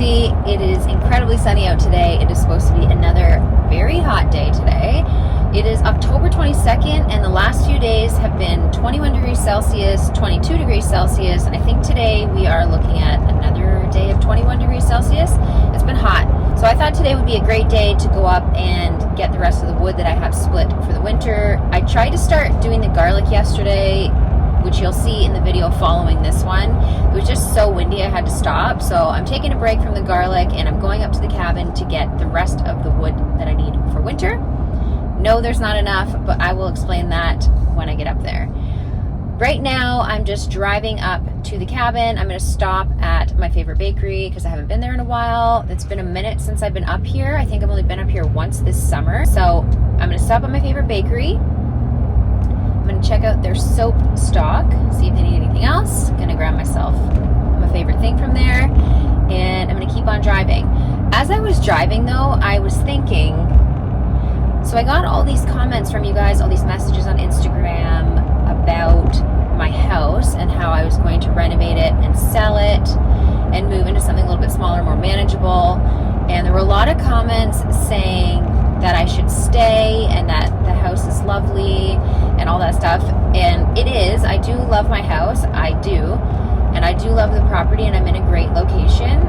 Lindsay. It is incredibly sunny out today. It is supposed to be another very hot day today. It is October 22nd, and the last few days have been 21 degrees Celsius, 22 degrees Celsius, and I think today we are looking at another day of 21 degrees Celsius. It's been hot. So I thought today would be a great day to go up and get the rest of the wood that I have split for the winter. I tried to start doing the garlic yesterday, which you'll see in the video following this one. It was just so windy I had to stop. So I'm taking a break from the garlic and I'm going up to the cabin to get the rest of the wood that I need for winter. No, there's not enough, but I will explain that when I get up there. Right now, I'm just driving up to the cabin. I'm going to stop at my favorite bakery because I haven't been there in a while. It's been a minute since I've been up here. I think I've only been up here once this summer. So I'm going to stop at my favorite bakery. I'm going to check out their soap stock, see if they need anything else. I'm going to grab myself my favorite thing from there, and I'm going to keep on driving. As I was driving, though, I was thinking, so I got all these comments from you guys, all these messages on Instagram about my house and how I was going to renovate it and sell it and move into something a little bit smaller, more manageable. And there were a lot of comments saying that I should stay and that the house is lovely and all that stuff. And it is. I do love my house. I do. And I do love the property, and I'm in a great location.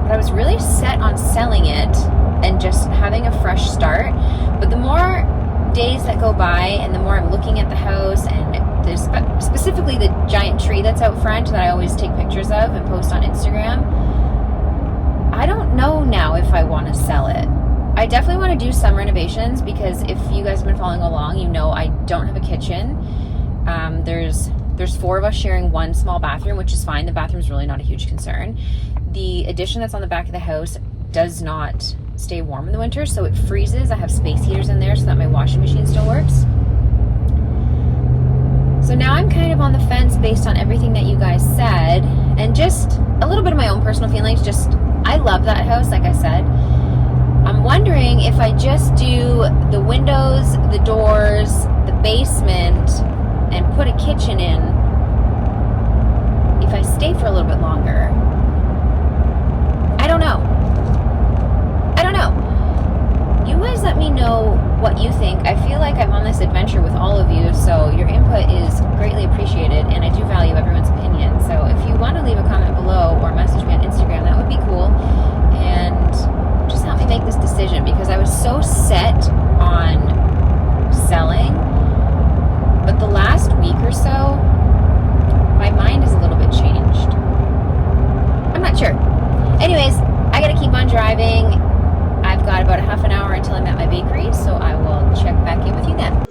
But I was really set on selling it and just having a fresh start. But the more days that go by and the more I'm looking at the house, and there's specifically the giant tree that's out front that I always take pictures of and post on Instagram, I don't know now if I want to sell it. I definitely want to do some renovations because if you guys have been following along, you know I don't have a kitchen. There's 4 of us sharing one small bathroom, which is fine. The bathroom's really not a huge concern. The addition that's on the back of the house does not stay warm in the winter, so it freezes. I have space heaters in there so that my washing machine still works. So now I'm kind of on the fence based on everything that you guys said, and just a little bit of my own personal feelings. I love that house, like I said. I'm wondering if I just do the windows, the doors, the basement, and put a kitchen in, if I stay for a little bit longer. I don't know. You guys let me know what you think. I feel like I'm on this adventure with all of you, so your input is greatly appreciated, and I do value everyone's opinion. So if you want to leave a comment below or message me on Instagram, that would be cool. And just help me make this decision, because I was so set on selling, but the last week or so, my mind is a little bit changed. I'm not sure. Anyways, I gotta keep on driving. I've got about a half an hour until I'm at my bakery, so I will check back in with you then.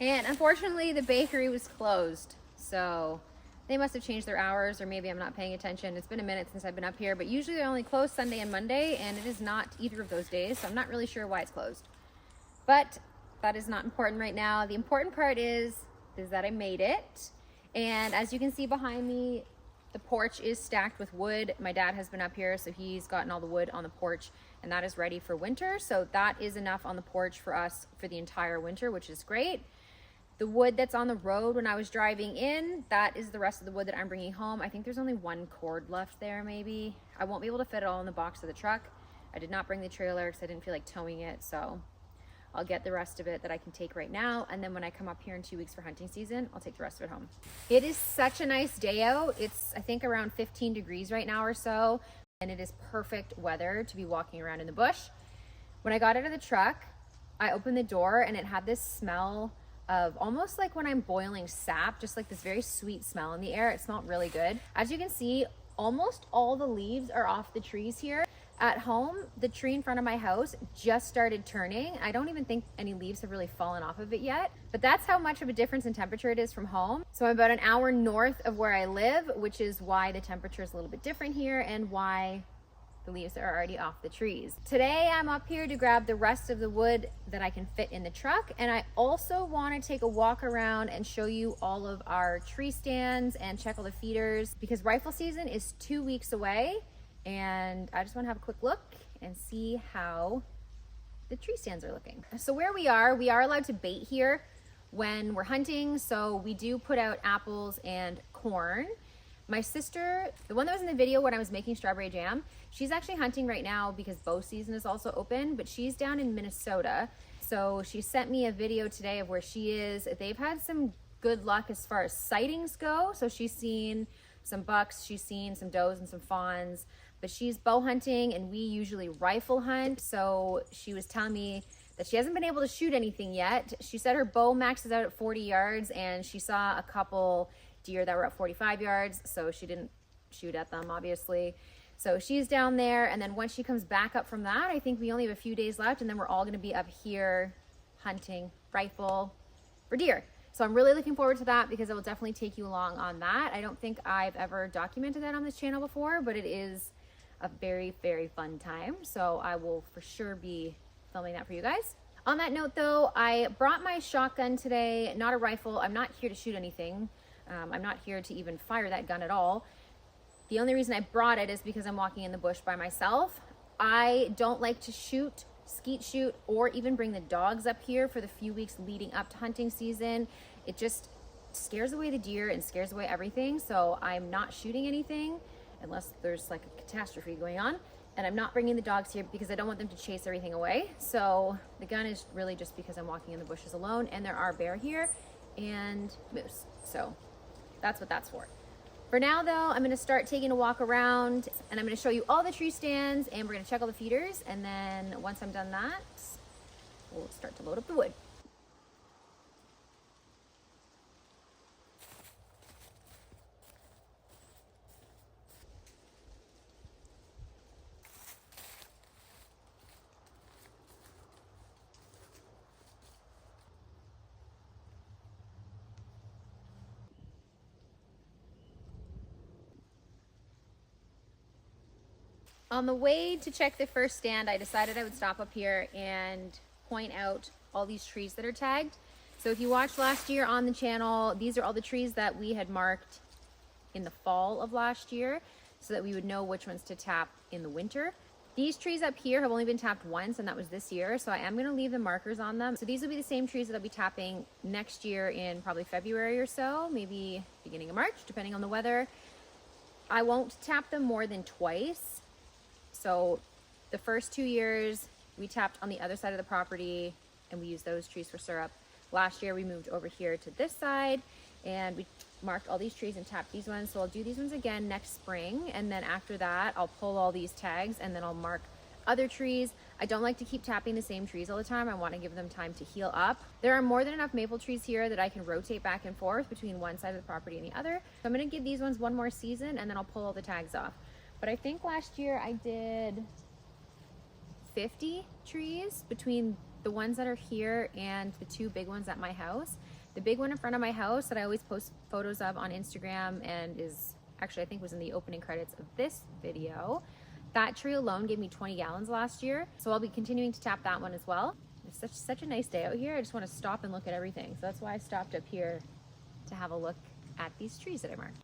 And unfortunately, the bakery was closed. So they must have changed their hours, or maybe I'm not paying attention. It's been a minute since I've been up here, but usually they're only closed Sunday and Monday, and it is not either of those days. So I'm not really sure why it's closed. But that is not important right now. The important part is that I made it. And as you can see behind me, the porch is stacked with wood. My dad has been up here, so he's gotten all the wood on the porch, and that is ready for winter. So that is enough on the porch for us for the entire winter, which is great. The wood that's on the road when I was driving in, that is the rest of the wood that I'm bringing home. I think there's only one cord left there, maybe. I won't be able to fit it all in the box of the truck. I did not bring the trailer because I didn't feel like towing it, so I'll get the rest of it that I can take right now. And then when I come up here in 2 weeks for hunting season, I'll take the rest of it home. It is such a nice day out. It's, I think, around 15 degrees right now or so. And it is perfect weather to be walking around in the bush. When I got out of the truck, I opened the door and it had this smell of almost like when I'm boiling sap, just like this very sweet smell in the air. It smelled really good. As you can see, almost all the leaves are off the trees here. At home, the tree in front of my house just started turning. I don't even think any leaves have really fallen off of it yet, but that's how much of a difference in temperature it is from home. So I'm about an hour north of where I live, which is why the temperature is a little bit different here and why the leaves are already off the trees. Today, I'm up here to grab the rest of the wood that I can fit in the truck. And I also want to take a walk around and show you all of our tree stands and check all the feeders, because rifle season is 2 weeks away. And I just want to have a quick look and see how the tree stands are looking. So where we are allowed to bait here when we're hunting. So we do put out apples and corn. My sister, the one that was in the video when I was making strawberry jam, she's actually hunting right now because bow season is also open, but she's down in Minnesota. So she sent me a video today of where she is. They've had some good luck as far as sightings go. So she's seen some bucks, she's seen some does and some fawns, but she's bow hunting and we usually rifle hunt. So she was telling me that she hasn't been able to shoot anything yet. She said her bow maxes out at 40 yards and she saw a couple deer that were at 45 yards, so she didn't shoot at them, obviously. So she's down there, and then once she comes back up from that, I think we only have a few days left, and then we're all gonna be up here hunting rifle for deer. So I'm really looking forward to that because I will definitely take you along on that. I don't think I've ever documented that on this channel before, but it is a very, very fun time. So I will for sure be filming that for you guys. On that note though, I brought my shotgun today, not a rifle. I'm not here to shoot anything. I'm not here to even fire that gun at all. The only reason I brought it is because I'm walking in the bush by myself. I don't like to shoot, skeet shoot, or even bring the dogs up here for the few weeks leading up to hunting season. It just scares away the deer and scares away everything. So I'm not shooting anything unless there's like a catastrophe going on. And I'm not bringing the dogs here because I don't want them to chase everything away. So the gun is really just because I'm walking in the bushes alone, and there are bear here and moose. So that's what that's for. For now though, I'm gonna start taking a walk around and I'm gonna show you all the tree stands and we're gonna check all the feeders. And then once I'm done that, we'll start to load up the wood. On the way to check the first stand, I decided I would stop up here and point out all these trees that are tagged. So if you watched last year on the channel, these are all the trees that we had marked in the fall of last year so that we would know which ones to tap in the winter. These trees up here have only been tapped once, and that was this year. So I am gonna leave the markers on them. So these will be the same trees that I'll be tapping next year in probably February or so, maybe beginning of March, depending on the weather. I won't tap them more than twice. So the first 2 years we tapped on the other side of the property and we used those trees for syrup. Last year we moved over here to this side and we marked all these trees and tapped these ones. So I'll do these ones again next spring. And then after that, I'll pull all these tags and then I'll mark other trees. I don't like to keep tapping the same trees all the time. I want to give them time to heal up. There are more than enough maple trees here that I can rotate back and forth between one side of the property and the other. So I'm going to give these ones one more season and then I'll pull all the tags off. But I think last year I did 50 trees between the ones that are here and the two big ones at my house. The big one in front of my house that I always post photos of on Instagram and is actually, I think, was in the opening credits of this video. That tree alone gave me 20 gallons last year. So I'll be continuing to tap that one as well. It's such a nice day out here. I just want to stop and look at everything. So that's why I stopped up here to have a look at these trees that I marked.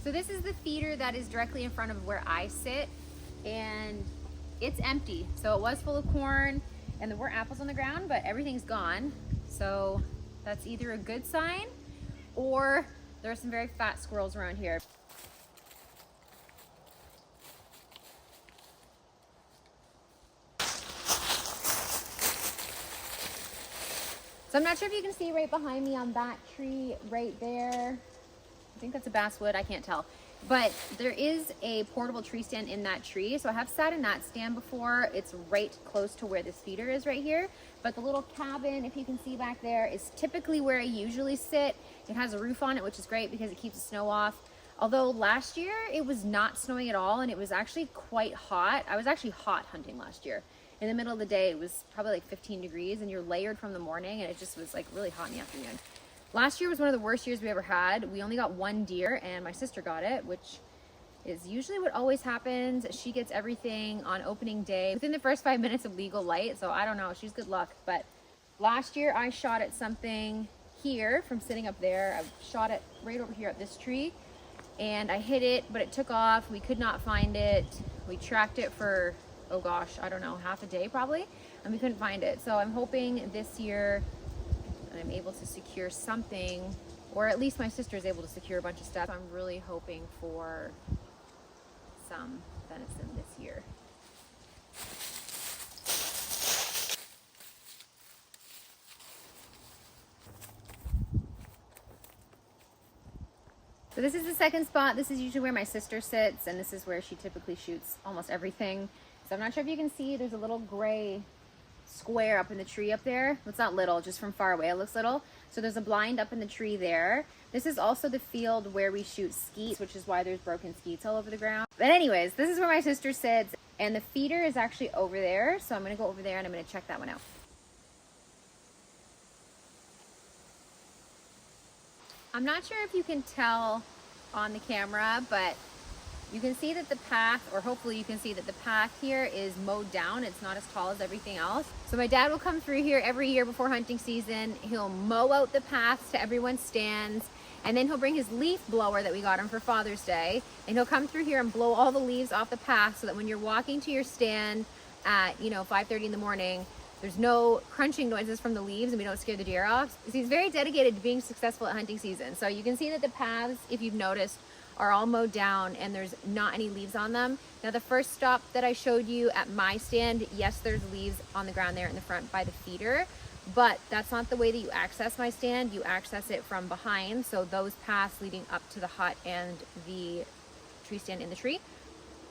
So this is the feeder that is directly in front of where I sit, and it's empty. So it was full of corn and there were apples on the ground, but everything's gone. So that's either a good sign or there are some very fat squirrels around here. So I'm not sure if you can see right behind me on that tree right there. I think that's a basswood, I can't tell. But there is a portable tree stand in that tree. So I have sat in that stand before. It's right close to where this feeder is right here. But the little cabin, if you can see back there, is typically where I usually sit. It has a roof on it, which is great because it keeps the snow off. Although last year it was not snowing at all and it was actually quite hot. I was actually hot hunting last year. In the middle of the day, it was probably like 15 degrees and you're layered from the morning and it just was like really hot in the afternoon. Last year was one of the worst years we ever had. We only got one deer and my sister got it, which is usually what always happens. She gets everything on opening day within the first 5 minutes of legal light. So I don't know, she's good luck. But last year I shot at something here from sitting up there. I shot it right over here at this tree and I hit it, but it took off. We could not find it. We tracked it for, oh gosh, I don't know, half a day probably, and we couldn't find it. So I'm hoping this year I'm able to secure something, or at least my sister is able to secure a bunch of stuff. I'm really hoping for some venison this year. So this is the second spot. This is usually where my sister sits, and this is where she typically shoots almost everything. So I'm not sure if you can see, there's a little gray square up in the tree up there. It's not little, just from far away it looks little. So there's a blind up in the tree there. This is also the field where we shoot skeets, which is why there's broken skeets all over the ground. But anyways, this is where my sister sits, and the feeder is actually over there. So I'm gonna go over there and I'm gonna check that one out. I'm not sure if you can tell on the camera, but you can see that the path, or hopefully you can see that the path here is mowed down. It's not as tall as everything else. So my dad will come through here every year before hunting season. He'll mow out the paths to everyone's stands, and then he'll bring his leaf blower that we got him for Father's Day, and he'll come through here and blow all the leaves off the path so that when you're walking to your stand at 5:30 in the morning, there's no crunching noises from the leaves and we don't scare the deer off. So he's very dedicated to being successful at hunting season. So you can see that the paths, if you've noticed, are all mowed down and there's not any leaves on them. Now the first stop that I showed you at my stand, yes, there's leaves on the ground there in the front by the feeder, but that's not the way that you access my stand. You access it from behind. So those paths leading up to the hut and the tree stand in the tree,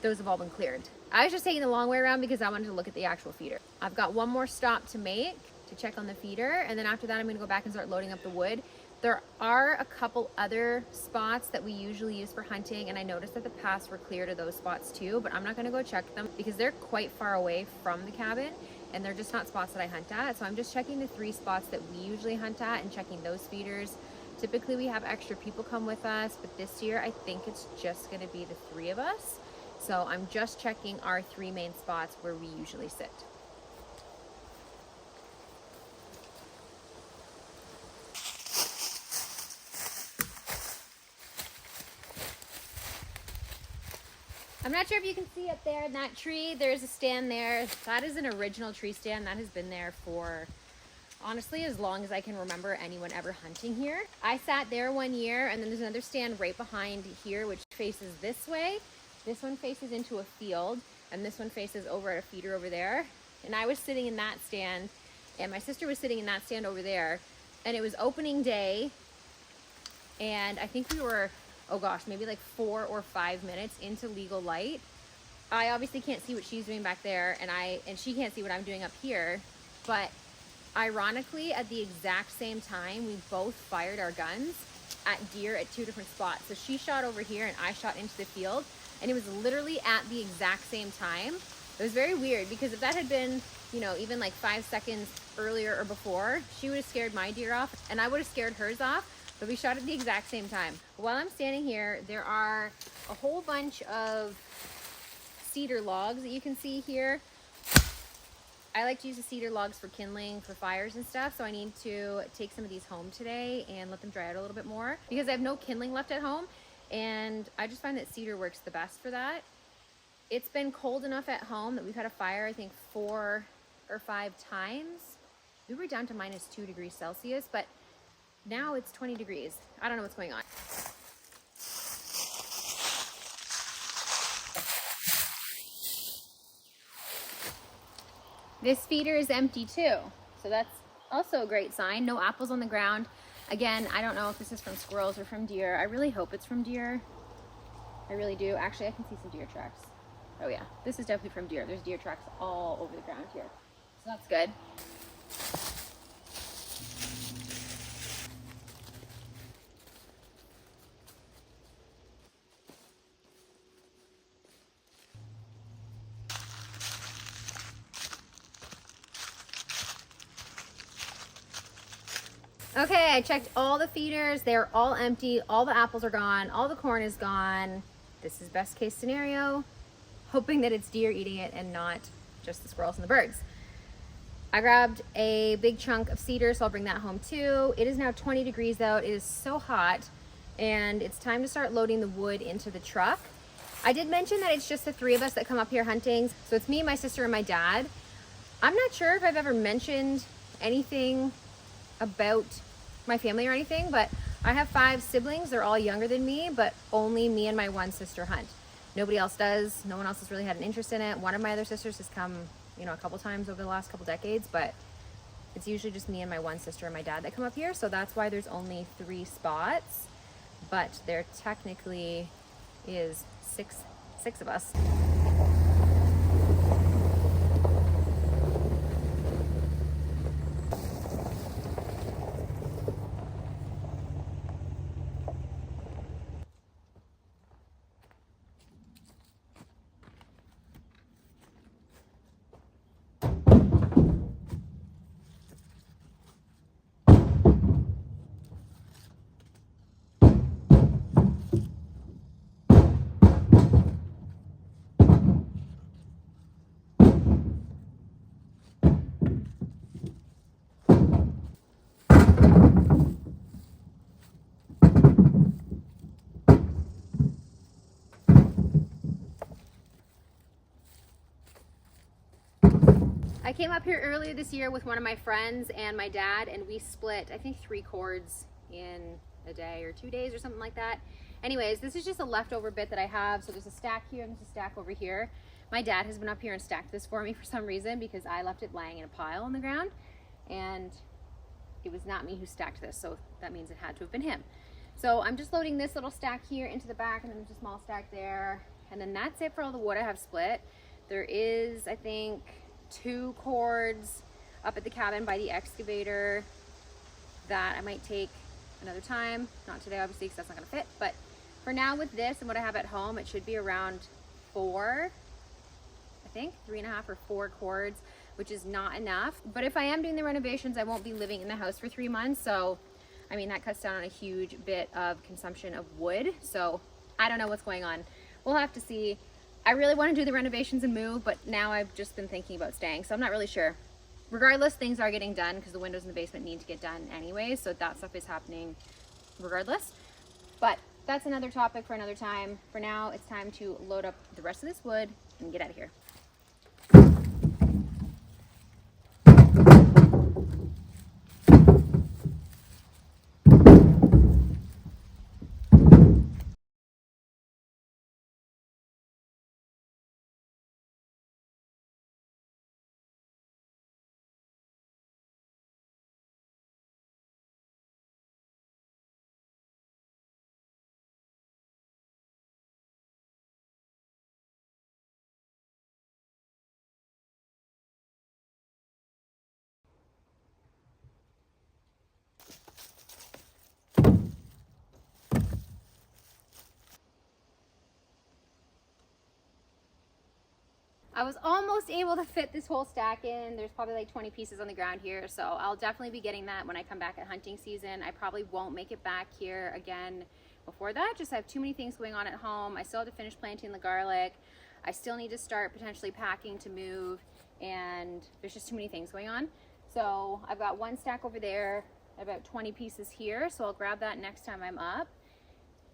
those have all been cleared. I was just taking the long way around because I wanted to look at the actual feeder. I've got one more stop to make to check on the feeder, and then after that I'm gonna go back and start loading up the wood. There are a couple other spots that we usually use for hunting, and I noticed that the paths were clear to those spots too, but I'm not gonna go check them because they're quite far away from the cabin and they're just not spots that I hunt at. So I'm just checking the 3 spots that we usually hunt at and checking those feeders. Typically we have extra people come with us, but this year I think it's just gonna be the 3 of us. So I'm just checking our 3 main spots where we usually sit. I'm not sure if you can see up there in that tree, there's a stand there. That is an original tree stand that has been there for honestly as long as I can remember anyone ever hunting here. I sat there one year, and then there's another stand right behind here which faces this way. This one faces into a field, and this one faces over at a feeder over there. And I was sitting in that stand, and my sister was sitting in that stand over there, and it was opening day, and I think we were, oh gosh, maybe like 4 or 5 minutes into legal light. I obviously can't see what she's doing back there, and she can't see what I'm doing up here, but Ironically, at the exact same time, we both fired our guns at deer at 2 different spots. So she shot over here and I shot into the field, and it was literally at the exact same time. It was very weird because if that had been, you know, even like 5 seconds earlier or before, she would have scared my deer off and I would have scared hers off, but we shot at the exact same time. While I'm standing here, there are a whole bunch of cedar logs that you can see here. I like to use the cedar logs for kindling for fires and stuff, so I need to take some of these home today and let them dry out a little bit more because I have no kindling left at home, and I just find that cedar works the best for that. It's been cold enough at home that we've had a fire, I think 4 or 5 times. We were down to -2 degrees Celsius, but now it's 20 degrees. I don't know what's going on. This feeder is empty too, so that's also a great sign. No apples on the ground. Again, I don't know if this is from squirrels or from deer. I really hope it's from deer. I really do. Actually, I can see some deer tracks. Oh yeah, this is definitely from deer. There's deer tracks all over the ground here, so that's good. Okay, I checked all the feeders. They're all empty. All the apples are gone. All the corn is gone. This is best case scenario, hoping that it's deer eating it and not just the squirrels and the birds. I grabbed a big chunk of cedar, so I'll bring that home too. It is now 20 degrees out. It is so hot, and it's time to start loading the wood into the truck. I did mention that it's just the 3 of us that come up here hunting. So it's me, my sister, and my dad. I'm not sure if I've ever mentioned anything about my family or anything, but I have 5 siblings. They're all younger than me, but only me and my one sister hunt. Nobody else does. No one else has really had an interest in it. One of my other sisters has come, you know, a couple times over the last couple decades, but it's usually just me and my one sister and my dad that come up here. So that's why there's only 3 spots, but there technically is six of us. I came up here earlier this year with one of my friends and my dad, and we split, I think 3 cords in a day or 2 days or something like that. Anyways, this is just a leftover bit that I have. So there's a stack here and there's a stack over here. My dad has been up here and stacked this for me for some reason because I left it lying in a pile on the ground, and it was not me who stacked this, so that means it had to have been him. So I'm just loading this little stack here into the back, and then there's a small stack there, and then that's it for all the wood I have split. There is, I think, 2 cords up at the cabin by the excavator that I might take another time. Not today, obviously, because that's not gonna fit. But for now, with this and what I have at home, it should be around 4, I think, 3.5 or 4 cords, which is not enough. But if I am doing the renovations, I won't be living in the house for 3 months. So, I mean, that cuts down on a huge bit of consumption of wood. So I don't know what's going on. We'll have to see. I really want to do the renovations and move, but now I've just been thinking about staying, so I'm not really sure. Regardless, things are getting done because the windows in the basement need to get done anyway, so that stuff is happening regardless. But that's another topic for another time. For now, it's time to load up the rest of this wood and get out of here. I was almost able to fit this whole stack in. There's probably like 20 pieces on the ground here, so I'll definitely be getting that when I come back at hunting season. I probably won't make it back here again before that. Just have too many things going on at home. I still have to finish planting the garlic. I still need to start potentially packing to move, and there's just too many things going on. So I've got one stack over there, about 20 pieces here, so I'll grab that next time I'm up.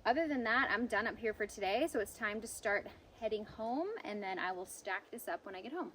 Other than that, I'm done up here for today, so it's time to start heading home, and then I will stack this up when I get home.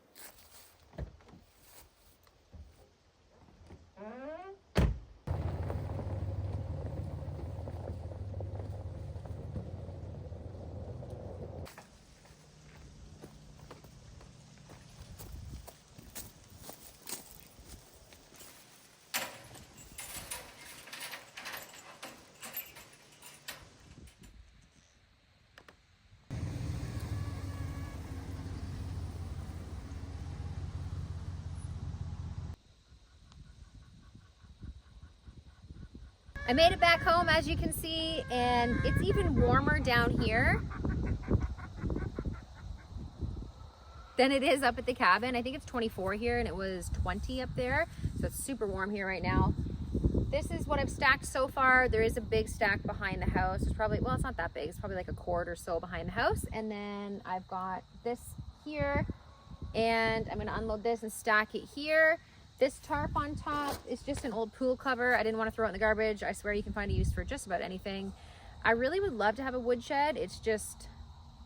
I made it back home, as you can see, and it's even warmer down here than it is up at the cabin. I think it's 24 here and it was 20 up there, so it's super warm here right now. This is what I've stacked so far. There is a big stack behind the house. It's probably, well, it's not that big. It's probably like a quart or so behind the house. And then I've got this here, and I'm gonna unload this and stack it here. This tarp on top is just an old pool cover. I didn't want to throw it in the garbage. I swear you can find a use for just about anything. I really would love to have a woodshed. It's just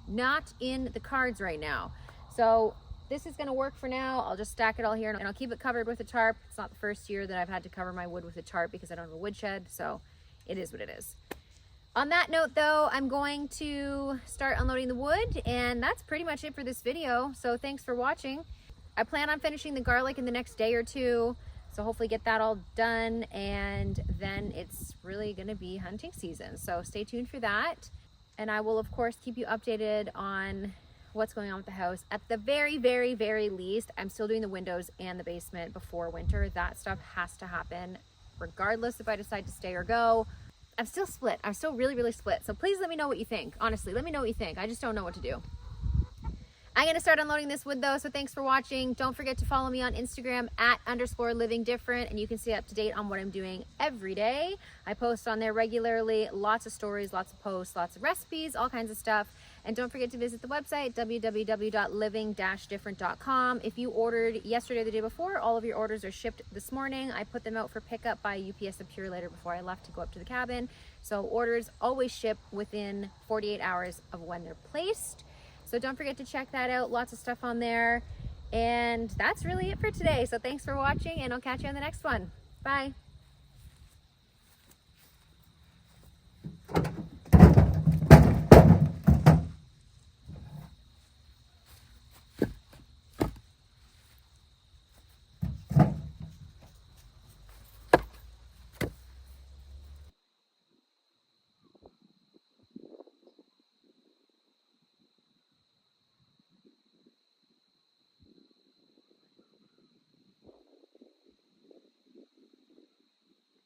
not in the cards right now. So this is going to work for now. I'll just stack it all here and I'll keep it covered with a tarp. It's not the first year that I've had to cover my wood with a tarp because I don't have a woodshed. So it is what it is. On that note though, I'm going to start unloading the wood, and that's pretty much it for this video. So thanks for watching. I plan on finishing the garlic in the next day or two, so hopefully get that all done, and then it's really gonna be hunting season. So stay tuned for that. And I will of course keep you updated on what's going on with the house. At the very, very, very least, I'm still doing the windows and the basement before winter. That stuff has to happen regardless if I decide to stay or go. I'm still split. I'm still really, really split. So please let me know what you think. Honestly, let me know what you think. I just don't know what to do. I'm going to start unloading this wood though, so thanks for watching. Don't forget to follow me on Instagram @_livingdifferent, and you can stay up to date on what I'm doing every day. I post on there regularly, lots of stories, lots of posts, lots of recipes, all kinds of stuff. And don't forget to visit the website, www.living-different.com. If you ordered yesterday or the day before, all of your orders are shipped this morning. I put them out for pickup by UPS and Purolator before I left to go up to the cabin. So orders always ship within 48 hours of when they're placed. So don't forget to check that out. Lots of stuff on there. And that's really it for today. So thanks for watching, and I'll catch you on the next one. Bye.